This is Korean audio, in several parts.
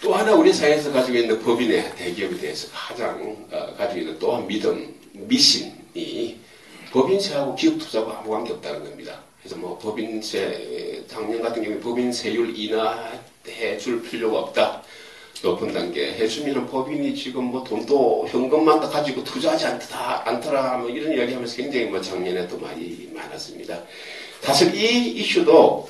또 하나 우리 사회에서 가지고 있는 법인의 대기업에 대해서 가장 가지고 있는 또한 믿음, 미신이 법인세하고 기업투자하고 아무 관계 없다는 겁니다. 그래서 뭐 법인세, 작년 같은 경우에 법인세율 인하해 줄 필요가 없다. 높은 단계 해주면은 법인이 지금 뭐 돈도 현금만 가지고 투자하지 않더라 뭐 이런 이야기 하면서 굉장히 뭐 작년에 또 말이 많았습니다. 사실 이 이슈도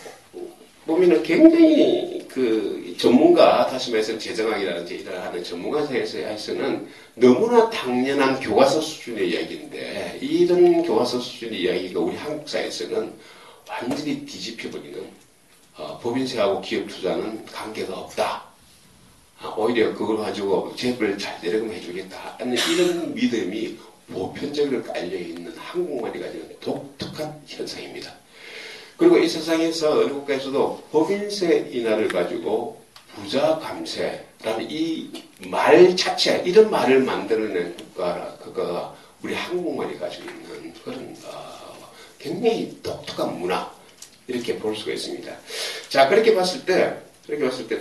보면은 굉장히 그 전문가, 다시 말해서 재정학이라든지 이러한 전문가 사이에서는 너무나 당연한 교과서 수준의 이야기인데 이런 교과서 수준의 이야기가 우리 한국 사회에서는 완전히 뒤집혀버리는 법인세하고 기업 투자는 관계가 없다. 오히려 그걸 가지고 재벌을 잘 내려가면 해주겠다 하는 이런 믿음이 보편적으로 깔려있는 한국만이 가지고 있는 독특한 현상입니다. 그리고 이 세상에서 어느 국가에서도 법인세 인하를 가지고 부자 감세라는 이 말 자체, 이런 말을 만들어낸 국가가 우리 한국만이 가지고 있는 그런 굉장히 독특한 문화, 이렇게 볼 수가 있습니다. 자, 그렇게 봤을 때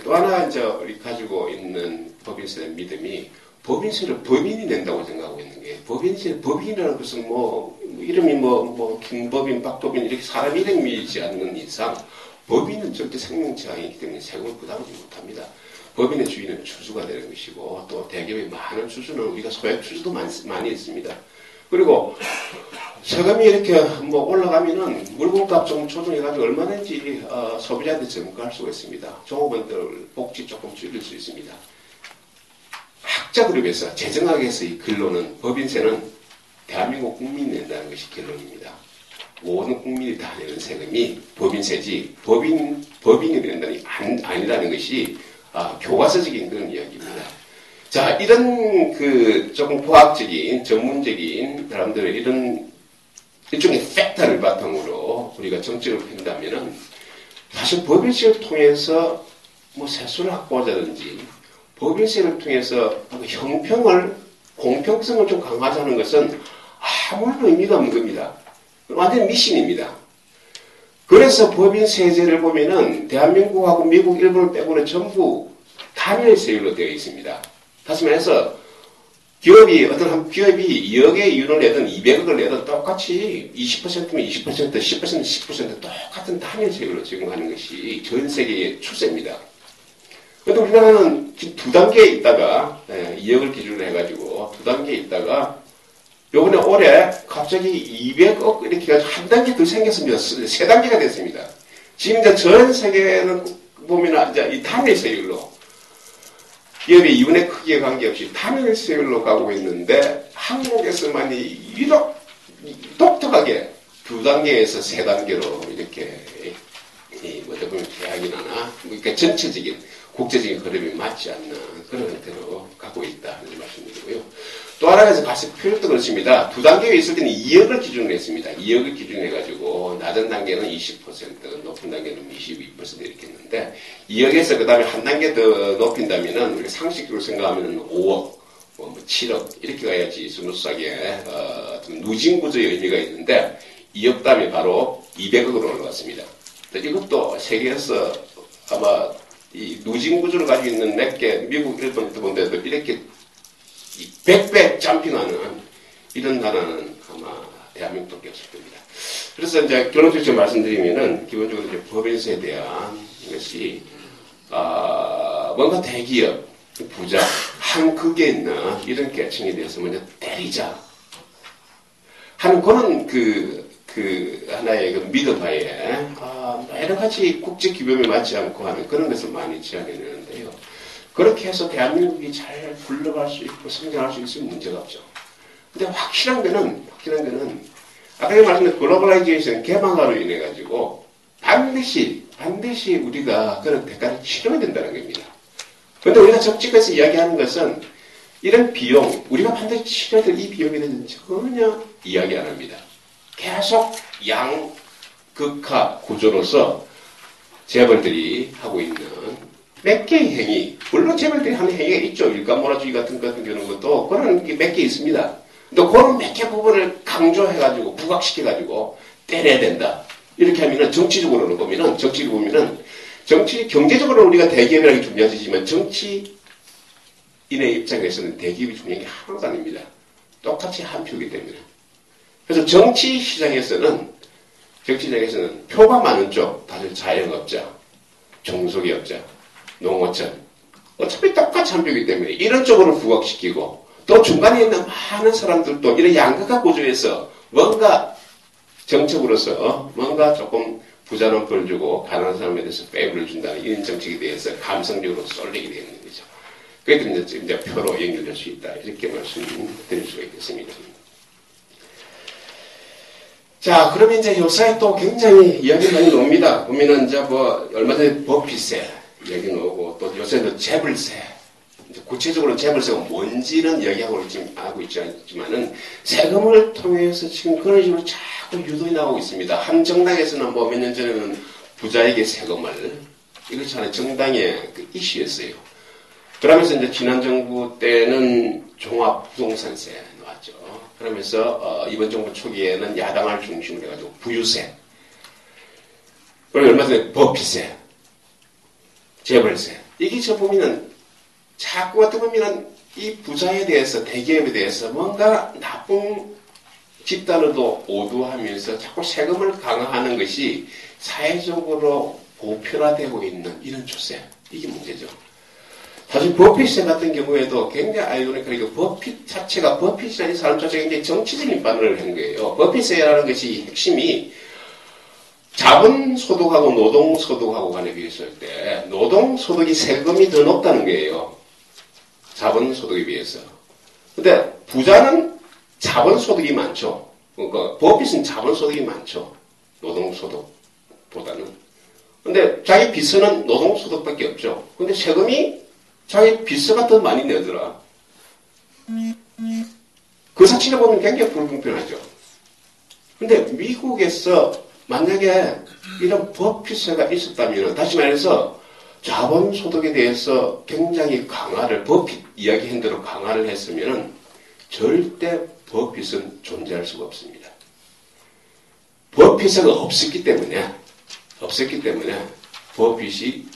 또 하나 이제 우리 가지고 있는 법인세의 믿음이 법인세를 법인이 낸다고 생각하고 있는 게, 법인이라는 것은 이름이 김법인, 박법인 이렇게 사람 이름이지 않는 이상 법인은 절대 생명체가 아니기 때문에 세금을 부담하지 못합니다. 법인의 주인은 추수가 되는 것이고 또 대기업의 많은 추수는 우리가 소액 추수도 많이 있습니다. 그리고 세금이 이렇게 올라가면은 물건값 좀 조정해가지고 얼마든지 소비자한테 전가할 수가 있습니다. 종업원들 복지 조금 줄일 수 있습니다. 학자 그룹에서 재정학에서의 근로는 법인세는 대한민국 국민이 낸다는 것이 결론입니다. 모든 국민이 다 내는 세금이 법인세지 법인이 낸다는 게 아니라는 것이 교과서적인 그런 이야기입니다. 자, 이런 조금 과학적인, 전문적인 사람들의 이런 일종의 팩터를 바탕으로 우리가 정책을 핀다면은 사실 법인세를 통해서 세수를 확보하자든지 법인세를 통해서 형평을, 공평성을 좀 강화하자는 것은 아무런 의미가 없는 겁니다. 완전 미신입니다. 그래서 법인세제를 보면은 대한민국하고 미국, 일본을 빼고는 전부 단일세율로 되어 있습니다. 다시 말해서 기업이 2억의 이윤을 내든 200억을 내든 똑같이 20%면 20%, 10%면 10% 똑같은 단일세율로 적용하는 것이 전 세계의 추세입니다. 그런데 우리나라는 지금 2단계에 있다가 2억을 기준으로 해가지고 2단계에 있다가 요번에 올해 갑자기 200억 이렇게 해가지고 한 단계 더 생겼습니다. 3단계가 됐습니다. 지금 이제 전 세계는 보면 이제 이 단일세율로 기업의 이윤의 크기에 관계없이 단일세율로 가고 있는데 한국에서만이 유독 독특하게 2단계에서 3단계로 이렇게 어떻게 보면 계약이나 그러니까 전체적인 국제적인 흐름이 맞지 않는 그런 형태로 가고 있다는 말씀드리고요. 또 하나에서 가스 표현도 그렇습니다. 2단계에 있을 때는 2억을 기준으로 했습니다. 2억을 기준으로 해가지고 낮은 단계는 20%, 높은 단계는 22% 이렇게 했는데 2억에서 그 다음에 한 단계 더 높인다면은 우리가 상식적으로 생각하면은 5억, 7억 이렇게 가야지 스무스하게 누진 구조의 의미가 있는데 2억 다음에 바로 200억으로 올라갔습니다. 이것도 세계에서 아마 이 누진 구조를 가지고 있는 몇 개, 미국, 일본 본데도 이렇게 100배 점핑하는 이런 나라는 아마 대한민국밖에 없을 겁니다. 그래서 이제 결론적으로 말씀드리면은 기본적으로 이제 법인세에 대한 것이 뭔가 대기업, 부자, 한 극에 있는 이런 계층에 대해서 먼저 때리자 하는 그런 하나의 믿음하에 여러 가지 국제 규범에 맞지 않고 하는 그런 것을 많이 제안해내는데요. 그렇게 해서 대한민국이 잘 굴러갈 수 있고 성장할 수 있으면 문제가 없죠. 근데 확실한 거는 아까 말씀드린 글로벌라이제이션 개방화로 인해 가지고 반드시 우리가 그런 대가를 치러야 된다는 겁니다. 그런데 우리가 적직해서 이야기하는 것은 이런 비용, 우리가 반드시 치러야 될 이 비용에 대해서는 전혀 이야기 안 합니다. 계속 양극화 구조로서 재벌들이 하고 있는 몇 개의 행위, 물론 재벌들이 하는 행위가 있죠. 일감 몰아주기 같은 것도 그런 게 몇 개 있습니다. 또 그런 몇 개 부분을 강조해가지고 부각시켜가지고 때려야 된다. 이렇게 하면은 정치적으로는 보면은 경제적으로 우리가 대기업이라는 게 중요하지만 정치인의 입장에서는 대기업이 중요한 게 하나도 아닙니다. 똑같이 한 표이기 때문에. 그래서 정치 시장에서는 표가 많은 쪽, 다들 자영업자, 중소기업자, 농어촌, 어차피 똑같이 한 표이기 때문에 이런 쪽으로 부각시키고 또 중간에 있는 많은 사람들도 이런 양극화 구조에서 뭔가 정책으로서 뭔가 조금 부자는 벌 주고 가난한 사람에 대해서 페이브를 준다는 이런 정책에 대해서 감성적으로 쏠리게 되는 거죠. 그게 이제 표로 연결될 수 있다. 이렇게 말씀드릴 수가 있겠습니다. 자, 그러면 이제 요사에 또 굉장히 이야기 많이 나옵니다. 보면은 이제 얼마 전에 법피세 이야기 나오고 또 요새는 재벌세. 구체적으로 재벌세가 뭔지는 이야기하고 지금 하고 있지 않지만은 세금을 통해서 지금 그런 식으로 자꾸 유도해 나오고 있습니다. 한 정당에서는 몇 년 전에는 부자에게 세금을 이것이 하나 정당의 그 이슈였어요. 그러면서 이제 지난 정부 때는 종합부동산세 나왔죠. 그러면서 이번 정부 초기에는 야당을 중심으로 해가지고 부유세, 그리고 얼마 전에 법피세, 재벌세. 이게 저 보면은 자꾸 어떻게 보면은 이 부자에 대해서 대기업에 대해서 뭔가 나쁜 집단으로도 오도하면서 자꾸 세금을 강화하는 것이 사회적으로 보편화되고 있는 이런 추세. 이게 문제죠. 사실 법피세 같은 경우에도 굉장히 아이러니컬하게 법핏 자체가 법핏이라는 사람 자체가 굉장히 정치적인 반응을 한 거예요. 법피세라는 것이 핵심이 자본소득하고 노동소득하고 간에 비했을 때 노동소득이 세금이 더 높다는 거예요. 자본소득에 비해서. 근데 부자는 자본소득이 많죠. 그러니까 법핏은 자본소득이 많죠. 노동소득보다는. 근데 자기 비서는 노동소득밖에 없죠. 근데 세금이 자기 비서가 더 많이 내더라. 그 사실을 보면 굉장히 불공평하죠. 근데 미국에서 만약에 이런 법피세가 있었다면, 다시 말해서 자본소득에 대해서 굉장히 강화를, 법핏 이야기한 대로 강화를 했으면 절대 법핏은 존재할 수가 없습니다. 법피세가 없었기 때문에 법핏이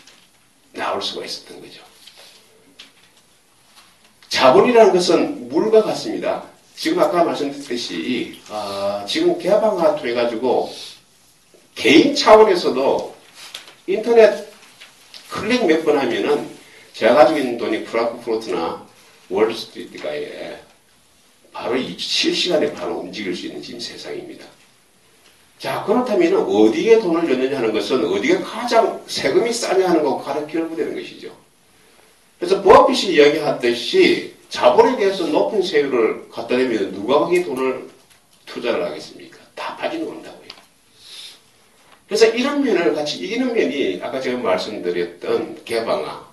나올 수가 있었던 거죠. 자본이라는 것은 물과 같습니다. 지금 아까 말씀드렸듯이 지금 개방화 돼가지고 개인 차원에서도 인터넷 클릭 몇 번 하면은 제가 가지고 있는 돈이 프랑크푸르트나 월스트리트가에 바로 실시간에 바로 움직일 수 있는 지금 세상입니다. 자, 그렇다면 어디에 돈을 넣느냐 하는 것은 어디가 가장 세금이 싸냐 하는 것과 가장 결부되는 것이죠. 그래서 보아핏이 이야기하듯이 자본에 대해서 높은 세율을 갖다 대면 누가 거기에 돈을 투자를 하겠습니까? 다 빠져나온다고요. 그래서 이런 면을 같이 이기는 면이 아까 제가 말씀드렸던 개방화,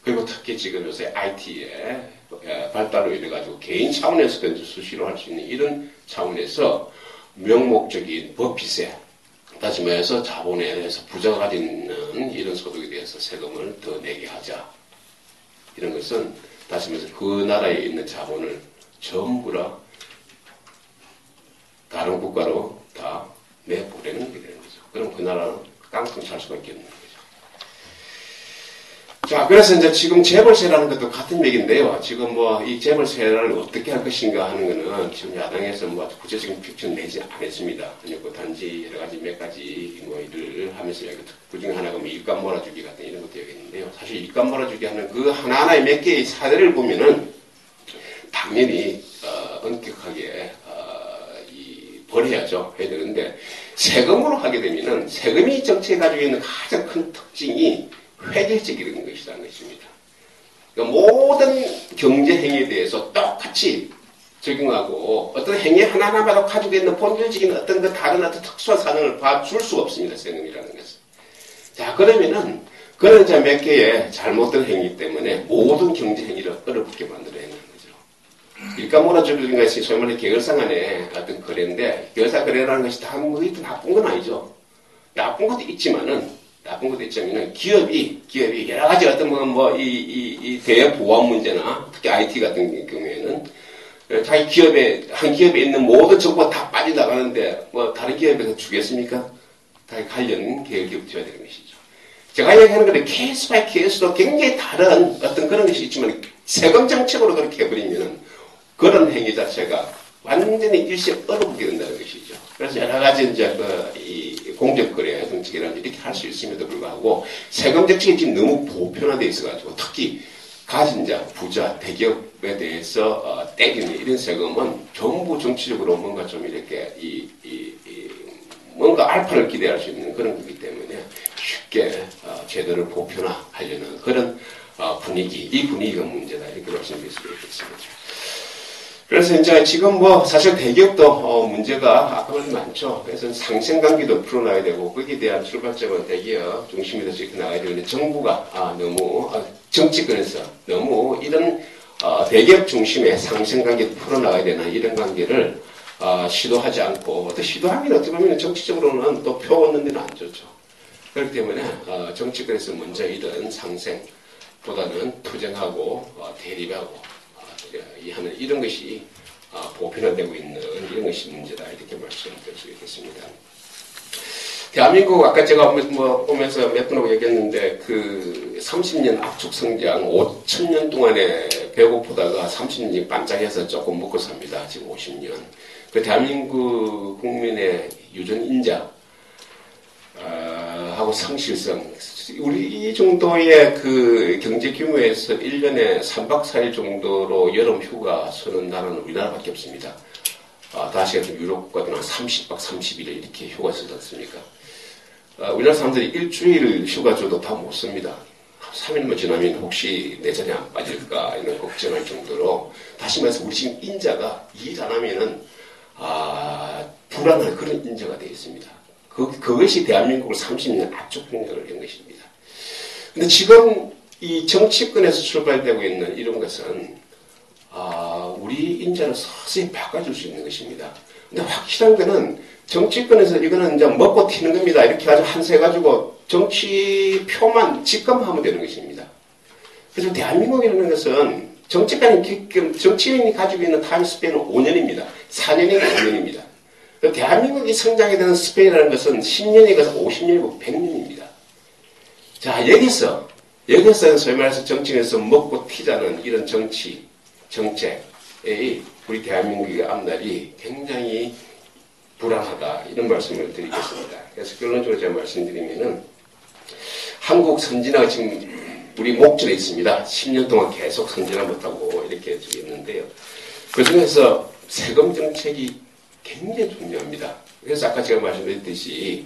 그리고 특히 지금 요새 IT의 발달로 인해가지고 개인 차원에서도 수시로 할 수 있는 이런 차원에서 명목적인 법피세, 다시 말해서 자본에 대해서 부자가 가지는 이런 소득에 대해서 세금을 더 내게 하자. 이런 것은 다시 말해서 그 나라에 있는 자본을 전부 다 다른 국가로 다 내보내는 게 되는 거죠. 그럼 그 나라는 깡통 찰 수밖에 없는 거죠. 자, 그래서 이제 지금 재벌세라는 것도 같은 얘기인데요. 지금 이 재벌세를 어떻게 할 것인가 하는 거는 지금 야당에서 구체적인 픽처는 내지 않았습니다. 그리고 단지 여러 가지 몇 가지 일을 하면서 그 중에 하나가 일감 몰아주기 같은 이런 것도 얘기했는데요. 사실 일감 몰아주기 하는 그 하나하나의 몇 개의 사례를 보면은 당연히 엄격하게 벌해야죠. 해야 되는데 세금으로 하게 되면은 세금이 정치에 가지고 있는 가장 큰 특징이 회계적인 것이라는 것입니다. 그러니까 모든 경제 행위에 대해서 똑같이 적용하고 어떤 행위 하나하나마다 가지고 있는 본질적인 어떤 그 다른 어떤 특수한 사정을 봐줄 수가 없습니다. 세금이라는 것은. 자, 그러면은 그런 이제 몇 개의 잘못된 행위 때문에 모든 경제 행위를 어렵게 만들어내는 거죠. 일감 몰아주는 것이 소위 말해 계열상간의 어떤 거래인데 계열상 거래라는 것이 다 거의 나쁜 건 아니죠. 나쁜 것도 있지만은 기업이 여러 가지 어떤 이 대외 보안 문제나 특히 IT 같은 경우에는 자기 한 기업에 있는 모든 정보가 다 빠져나가는데 다른 기업에서 주겠습니까? 다 관련 계열 기업 줘야 되는 것이죠. 제가 이야기하는 것은 케이스 바이 케이스로 굉장히 다른 어떤 그런 것이 있지만 세금 정책으로 그렇게 해버리면 그런 행위 자체가 완전히 일시 얼어붙게 된다는 것이죠. 그래서 여러 가지 이제 이 공적거래 정책이라는 이렇게 할 수 있음에도 불구하고 세금 정책이 지금 너무 보편화되어 있어가지고 특히 가진 자, 부자, 대기업에 대해서 때리는 이런 세금은 전부 정치적으로 뭔가 좀 이렇게 뭔가 알파를 기대할 수 있는 그런 거기 때문에 쉽게 제도를 보편화하려는 그런 분위기, 이 분위기가 문제다 이렇게 말씀드릴 수 있겠습니다. 그래서 이제 지금 뭐 사실 대기업도 문제가 아까 말씀 많죠. 그래서 상생관계도 풀어놔야 되고 거기에 대한 출발점은 대기업 중심에서 이렇게 나가야 되는데 정부가 너무 정치권에서 너무 이런 대기업 중심의 상생관계를 풀어나가야 되는 이런 관계를 시도하지 않고 또 시도하면 어떻게 보면 정치적으로는 또 표 얻는 데는 안 좋죠. 그렇기 때문에 정치권에서 먼저 이런 상생보다는 투쟁하고 대립하고 하는 이런 것이 보편화되고 있는 이런 것이 문제다 이렇게 말씀드릴 수 있겠습니다. 대한민국 아까 제가 뭐 보면서 몇 분하고 얘기했는데 그 30년 압축 성장 5,000년 동안에 배고프다가 30년이 반짝해서 조금 먹고 삽니다. 지금 50년. 그 대한민국 국민의 유전 인자 하고 성실성 우리 이 정도의 그 경제 규모에서 1년에 3박 4일 정도로 여름 휴가 쓰는 나라는 우리나라밖에 없습니다. 다시 같은 유럽 국가들은 한 30박 30일 이렇게 휴가 쓰지 않습니까? 우리나라 사람들이 일주일 휴가 줘도 다 못 씁니다. 3일만 지나면 혹시 내 자리에 안 빠질까 이런 걱정할 정도로 다시 말해서 우리 지금 인자가 일 안 하면은 불안한 그런 인자가 되어 있습니다. 그것이 대한민국을 30년 압축 행정을 한 것입니다. 근데 지금 이 정치권에서 출발되고 있는 이런 것은 우리 인자를 서서히 바꿔줄 수 있는 것입니다. 근데 확실한 거는 정치권에서 이거는 이제 먹고 튀는 겁니다. 이렇게 아주 한세가지고 정치 표만 집권하면 되는 것입니다. 그래서 대한민국이라는 것은 정치인이 가지고 있는 타임 스팬은 5년입니다. 4년이나 5년입니다. 대한민국이 성장에 되는 스페인이라는 것은 10년이 가서 50년이고 100년입니다. 자, 여기서 소위 말해서 정치인에서 먹고 튀자는 이런 정치, 정책의 우리 대한민국의 앞날이 굉장히 불안하다. 이런 말씀을 드리겠습니다. 그래서 결론적으로 제가 말씀드리면은 한국 선진화가 지금 우리 목전에 있습니다. 10년 동안 계속 선진화 못하고 이렇게 있는데요. 그 중에서 세금 정책이 굉장히 중요합니다. 그래서 아까 제가 말씀드렸듯이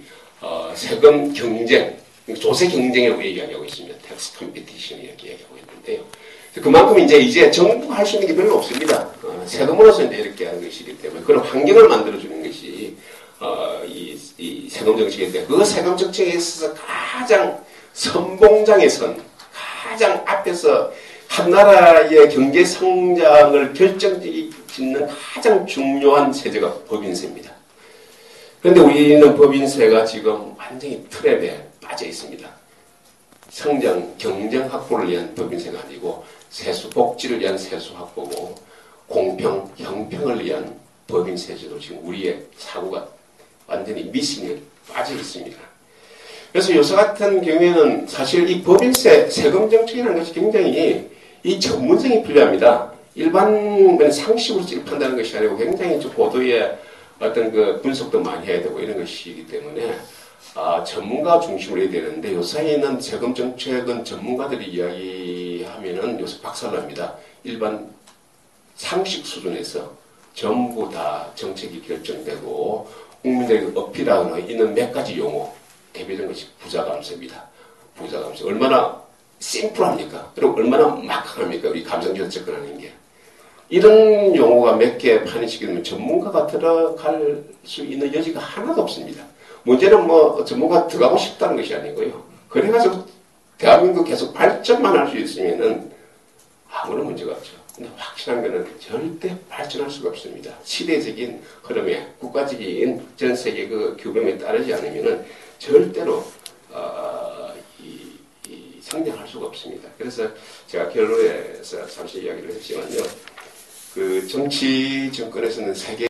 세금 경쟁, 조세 경쟁이라고 얘기하고 있습니다. 텍스 컴피티션 이렇게 얘기하고 있는데요. 그만큼 이제 정부가 할 수 있는 게 별로 없습니다. 세금으로서 이제 이렇게 하는 것이기 때문에 그런 환경을 만들어주는 것이 이 세금 정책인데 그 세금 정책에 있어서 가장 선봉장에 선 가장 앞에서 한 나라의 경제 성장을 결정짓는 가장 중요한 세제가 법인세입니다. 그런데 우리는 법인세가 지금 완전히 트랩에 빠져 있습니다. 성장, 경쟁 확보를 위한 법인세가 아니고 세수, 복지를 위한 세수 확보고 공평, 형평을 위한 법인세제도 지금 우리의 사고가 완전히 미싱에 빠져 있습니다. 그래서 요새 같은 경우에는 사실 이 법인세, 세금 정책이라는 것이 굉장히 이 전문성이 필요합니다. 일반 상식으로 판단하는 것이 아니고 굉장히 좀 고도의 어떤 그 분석도 많이 해야 되고 이런 것이기 때문에 전문가 중심으로 해야 되는데 요새에는 세금 정책은 전문가들이 이야기하면은 요새 박살납니다. 일반 상식 수준에서 전부 다 정책이 결정되고 국민들에게 어필하는 있는 몇 가지 용어 대표적인 것이 부자감세입니다. 부자감세 얼마나 심플합니까? 그리고 얼마나 막강합니까? 우리 감정적 접근하는 게. 이런 용어가 몇 개 판이시게 되면 전문가가 들어갈 수 있는 여지가 하나도 없습니다. 문제는 뭐 전문가 들어가고 싶다는 것이 아니고요. 그래가지고 대한민국 계속 발전만 할 수 있으면은 아무런 문제가 없죠. 근데 확실한 거는 절대 발전할 수가 없습니다. 시대적인 흐름에 국가적인 전 세계 그 규범에 따르지 않으면은 절대로 성장할 수가 없습니다. 그래서 제가 결론에서 잠시 이야기를 했지만요. 그 정치 정권에서는 세계